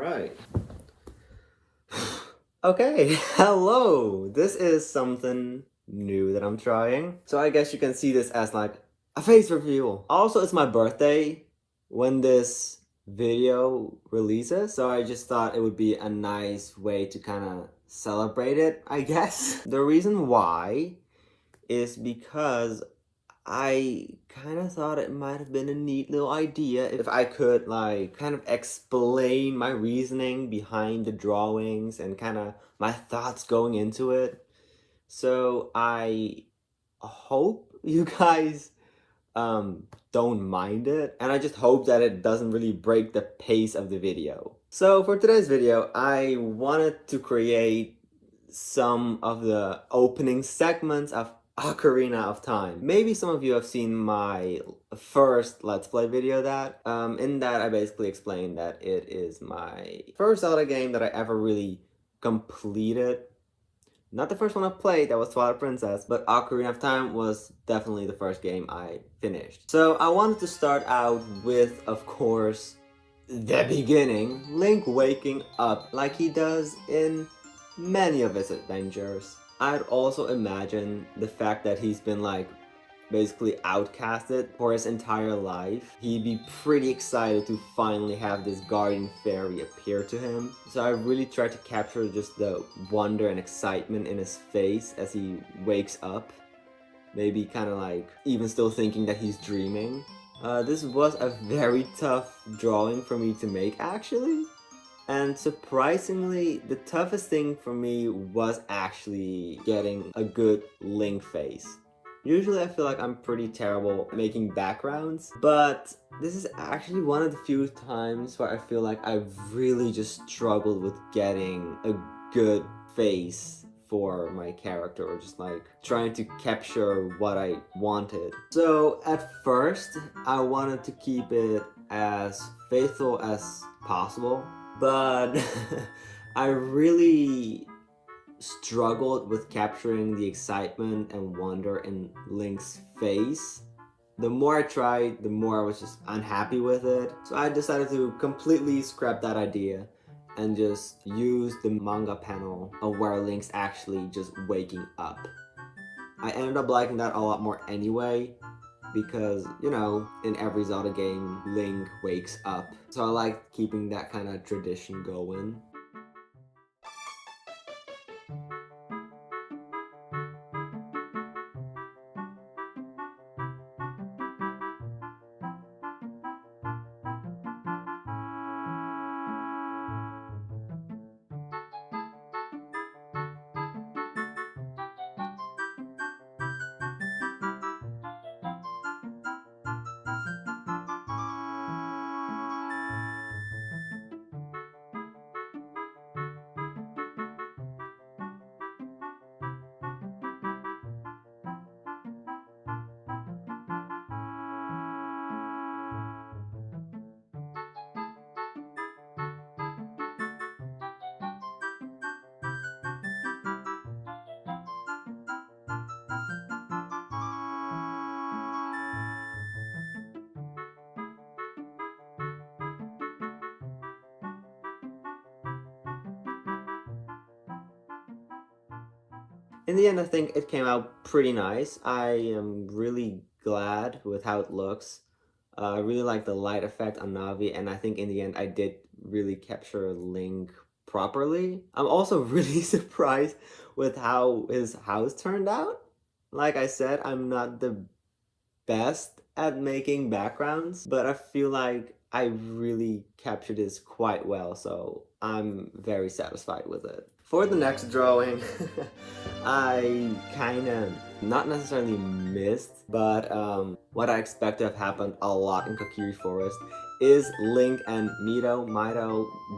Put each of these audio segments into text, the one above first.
Alright. Okay, hello! This is something new that I'm trying. So I guess you can see this as like a face reveal. Also, it's my birthday when this video releases. So I just thought it would be a nice way to kind of celebrate it, I guess. The reason why is because I kind of thought it might have been a neat little idea if I could like kind of explain my reasoning behind the drawings and kind of my thoughts going into it. So I hope you guys don't mind it, and I just hope that it doesn't really break the pace of the video. So for today's video, I wanted to create some of the opening segments of Ocarina of Time. Maybe some of you have seen my first Let's Play video in that I basically explained that it is my first Zelda game that I ever really completed. Not the first one I played, that was Twilight Princess, but Ocarina of Time was definitely the first game I finished. So I wanted to start out with, of course, the beginning. Link waking up like he does in many of his adventures. I'd also imagine the fact that he's been like basically outcasted for his entire life. He'd be pretty excited to finally have this guardian fairy appear to him. So I really tried to capture just the wonder and excitement in his face as he wakes up. Maybe kind of like even still thinking that he's dreaming. This was a very tough drawing for me to make actually. And surprisingly, the toughest thing for me was actually getting a good Link face. Usually I feel like I'm pretty terrible at making backgrounds, but this is actually one of the few times where I feel like I've really just struggled with getting a good face for my character, or just like trying to capture what I wanted. So at first, I wanted to keep it as faithful as possible, but I really struggled with capturing the excitement and wonder in Link's face. The more I tried, the more I was just unhappy with it. So I decided to completely scrap that idea and just use the manga panel of where Link's actually just waking up. I ended up liking that a lot more anyway, because, you know, in every Zelda game, Link wakes up. So I like keeping that kind of tradition going. In the end, I think it came out pretty nice. I am really glad with how it looks. I really like the light effect on Navi, and I think in the end I did really capture Link properly. I'm also really surprised with how his house turned out. Like I said, I'm not the best at making backgrounds, but I feel like I really captured this quite well, so I'm very satisfied with it. For the next drawing, I kind of, not necessarily missed, but what I expect to have happened a lot in Kokiri Forest is Link and Mido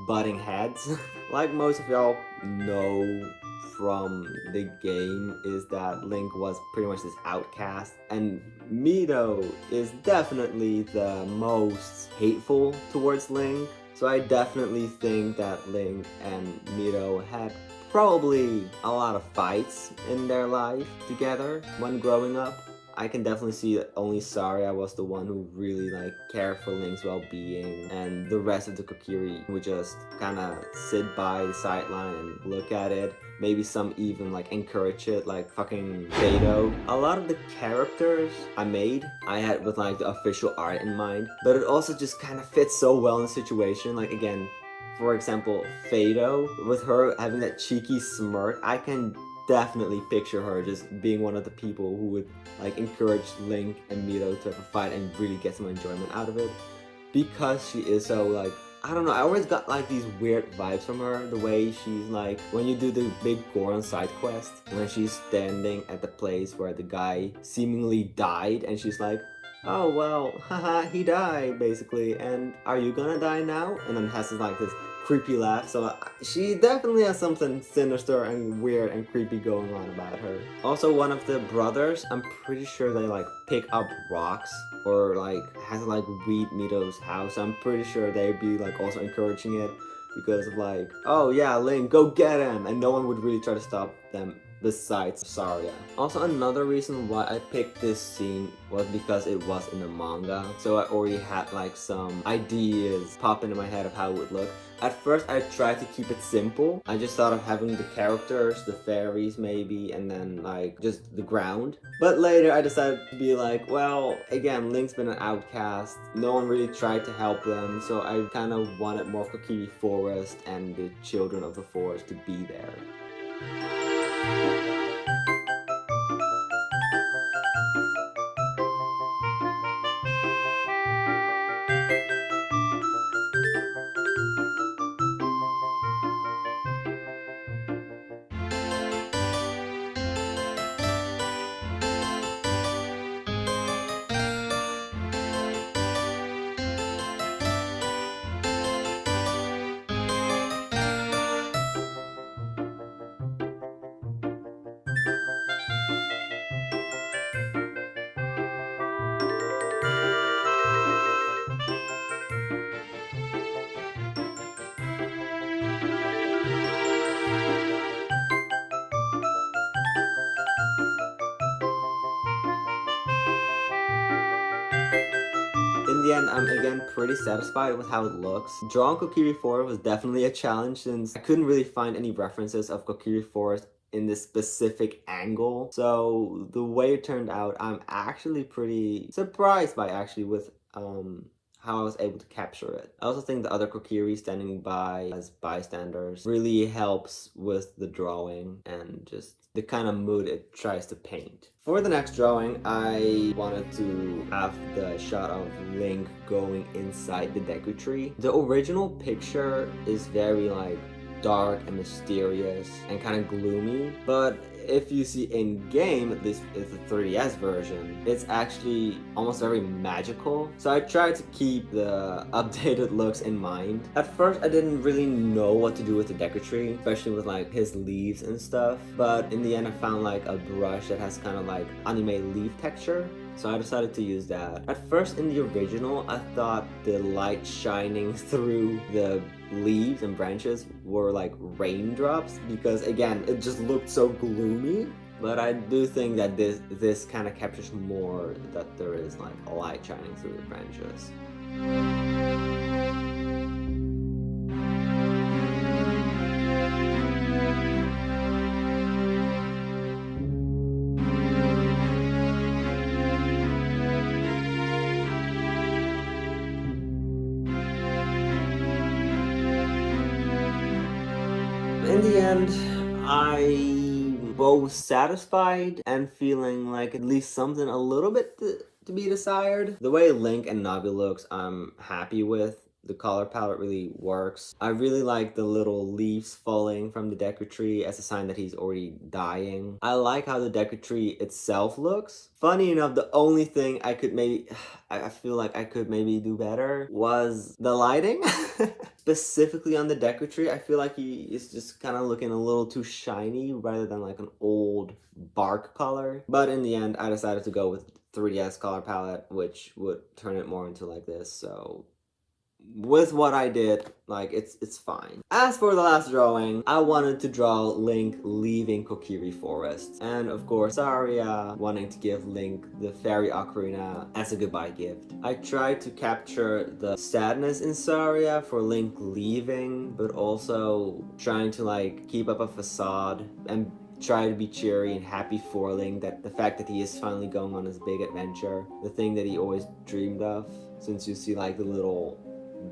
butting heads. Like most of y'all know from the game, is that Link was pretty much this outcast, and Mido is definitely the most hateful towards Link. So I definitely think that Link and Mido had probably a lot of fights in their life together when growing up. I can definitely see that only Saria was the one who really like cared for Link's well-being, and the rest of the Kokiri would just kind of sit by the sideline and look at it. Maybe some even like encourage it, like fucking Mido. A lot of the characters I had with like the official art in mind, but it also just kind of fits so well in the situation. Like again, for example, Fado, with her having that cheeky smirk, I can definitely picture her just being one of the people who would like encourage Link and Mido to have a fight and really get some enjoyment out of it, because she is so like, I don't know, I always got like these weird vibes from her. The way she's like, when you do the big Goron side quest, when she's standing at the place where the guy seemingly died, and she's like, oh well, haha, he died basically, and are you gonna die now? And then has this creepy laugh. So she definitely has something sinister and weird and creepy going on about her. Also, one of the brothers, I'm pretty sure they like pick up rocks or like has to like weed Mido's house. I'm pretty sure they'd be like also encouraging it, because of like, oh yeah, Link, go get him, and no one would really try to stop them besides Saria. Also, another reason why I picked this scene was because it was in the manga, so I already had like some ideas pop into my head of how it would look. At first I tried to keep it simple. I just thought of having the characters, the fairies maybe, and then like just the ground. But later I decided to be like, well, again, Link's been an outcast. No one really tried to help them, so I kind of wanted more of Kokiri Forest and the children of the forest to be there. In the end, I'm again pretty satisfied with how it looks. Drawing Kokiri Forest was definitely a challenge, since I couldn't really find any references of Kokiri Forest in this specific angle. So the way it turned out, I'm actually pretty surprised by actually with how I was able to capture it. I also think the other Kokiri standing by as bystanders really helps with the drawing and just the kind of mood it tries to paint. For the next drawing, I wanted to have the shot of Link going inside the Deku tree. The original picture is very like dark and mysterious and kind of gloomy, but if you see in game, at least it's the 3DS version, it's actually almost very magical. So I tried to keep the updated looks in mind. At first I didn't really know what to do with the Deku tree, especially with like his leaves and stuff, but in the end I found like a brush that has kind of like anime leaf texture, so I decided to use that. At first in the original, I thought the light shining through the leaves and branches were like raindrops, because again, it just looked so gloomy. But I do think that this kind of captures more that there is like a light shining through the branches. In the end, I'm both satisfied and feeling like at least something a little bit to be desired. The way Link and Navi looks, I'm happy with. The color palette really works. I really like the little leaves falling from the Deku tree as a sign that he's already dying. I like how the Deku tree itself looks. Funny enough, the only thing I could maybe, I feel like I could maybe do better was the lighting. Specifically on the Deku tree, I feel like he is just kind of looking a little too shiny rather than like an old bark color. But in the end, I decided to go with 3DS color palette, which would turn it more into like this, so with what I did, like, it's fine. As for the last drawing, I wanted to draw Link leaving Kokiri Forest. And of course, Saria wanting to give Link the fairy ocarina as a goodbye gift. I tried to capture the sadness in Saria for Link leaving, but also trying to like keep up a facade and try to be cheery and happy for Link, that the fact that he is finally going on his big adventure, the thing that he always dreamed of, since you see like the little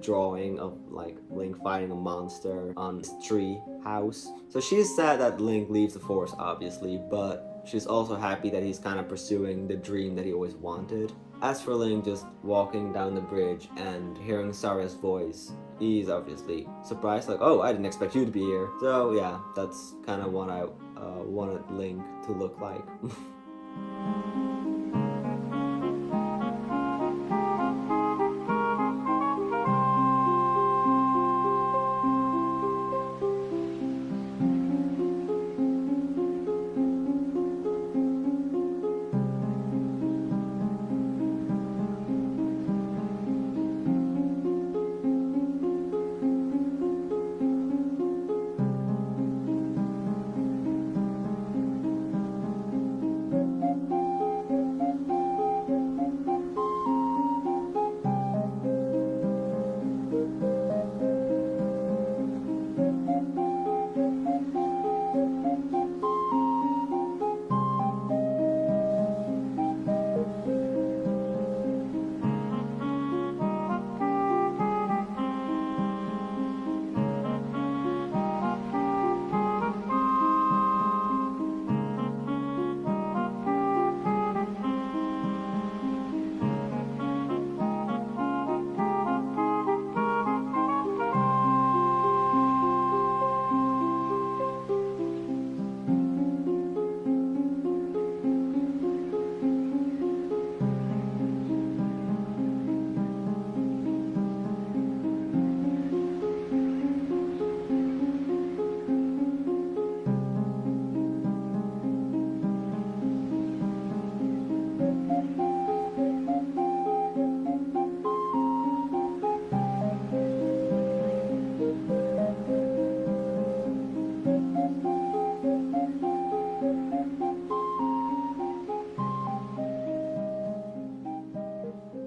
drawing of like Link fighting a monster on his tree house. So she's sad that Link leaves the forest, obviously, but she's also happy that he's kind of pursuing the dream that he always wanted. As for Link just walking down the bridge and hearing Saria's voice, he's obviously surprised, like, oh, I didn't expect you to be here. So yeah, that's kind of what I wanted Link to look like.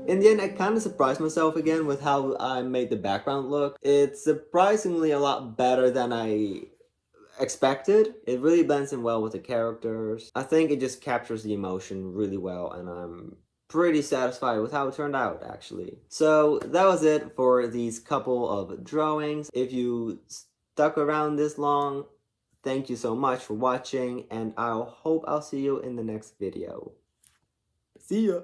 In the end, I kind of surprised myself again with how I made the background look. It's surprisingly a lot better than I expected. It really blends in well with the characters. I think it just captures the emotion really well, and I'm pretty satisfied with how it turned out, actually. So that was it for these couple of drawings. If you stuck around this long, thank you so much for watching, and I hope I'll see you in the next video. See ya!